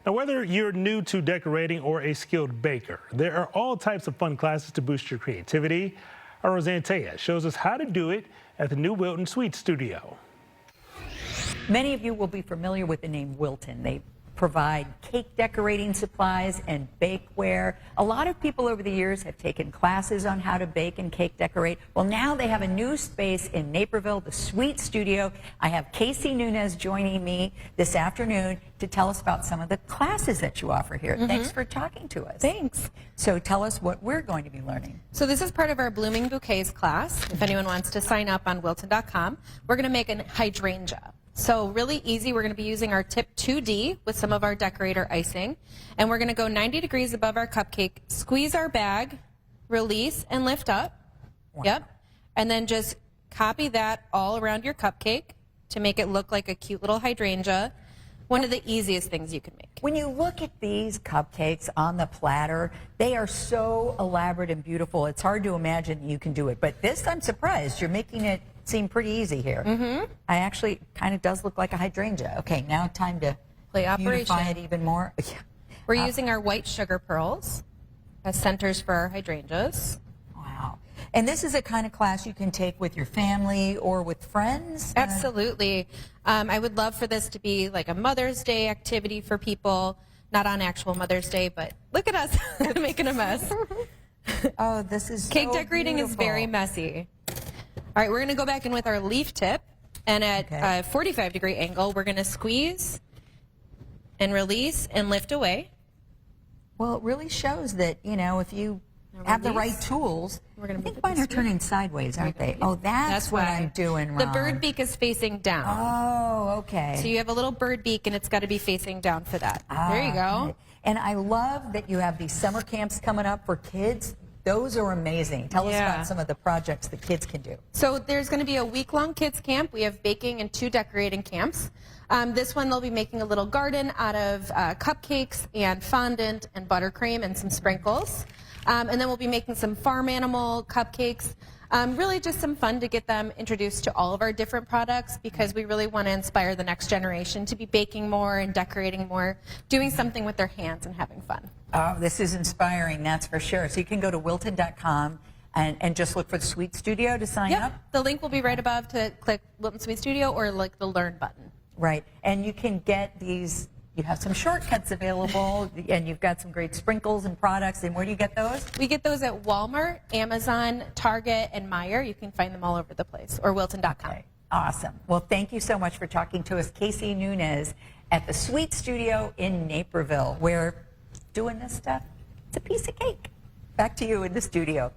Now, whether you're new to decorating or a skilled baker, there are all types of fun classes to boost your creativity. Our Roseanne Tellez shows us how to do it at the new Wilton Sweet Studio. Many of you will be familiar with the name Wilton. They provide cake decorating supplies and bakeware. A lot of people over the years have taken classes on how to bake and cake decorate. Well, now they have a new space in Naperville, the Sweet Studio. I have Casey Nunez joining me this afternoon to tell us about some of the classes that you offer here. Thanks for talking to us. Thanks. So tell us what we're going to be learning. So this is part of our Blooming Bouquets class. If anyone wants to sign up on Wilton.com, we're going to make a hydrangea. So really easy, we're going to be using our tip 2D with some of our decorator icing. And we're going to go 90 degrees above our cupcake, squeeze our bag, release and lift up. Wow. Yep. And then just copy that all around your cupcake to make it look like a cute little hydrangea. One of the easiest things you can make. When you look at these cupcakes on the platter, they are so elaborate and beautiful. It's hard to imagine you can do it. But this, I'm surprised. You're making it seem pretty easy here. I actually kind of does look like a hydrangea. Okay, now time to play operation. Beautify it even more. We're using our white sugar pearls as centers for our hydrangeas. Wow. And this is a kind of class you can take with your family or with friends? Absolutely. I would love for this to be like a Mother's Day activity for people. Not on actual Mother's Day, but look at us making a mess. Oh, this is Cake so decorating beautiful. is very messy. All right, we're going to go back in with our leaf tip, and at a 45-degree angle, we're going to squeeze and release and lift away. Well, it really shows that, you know, if you have the right tools. We're going to I think mine are turning sideways, aren't they? Oh, that's what I'm doing wrong. The bird beak is facing down. Oh, okay. So you have a little bird beak, and it's got to be facing down for that. There you go. And I love that you have these summer camps coming up for kids. Those are amazing. Tell us about some of the projects the kids can do. So there's going to be a week-long kids camp. We have baking and 2 decorating camps. This one they'll be making a little garden out of cupcakes and fondant and buttercream and some sprinkles. And then we'll be making some farm animal cupcakes. Really just some fun to get them introduced to all of our different products, because we really want to inspire the next generation to be baking more and decorating more, doing something with their hands and having fun. Oh, this is inspiring, that's for sure. So you can go to Wilton.com and just look for the Sweet Studio to sign up? The link will be right above to click Wilton Sweet Studio or like the Learn button. Right, and you can get these. You have some shortcuts available, and you've got some great sprinkles and products. And where do you get those? We get those at Walmart, Amazon, Target, and Meijer. You can find them all over the place, or Wilton.com. Okay. Awesome. Well, thank you so much for talking to us. Casey Nunez at the Sweet Studio in Naperville, where doing this stuff, it's a piece of cake. Back to you in the studio.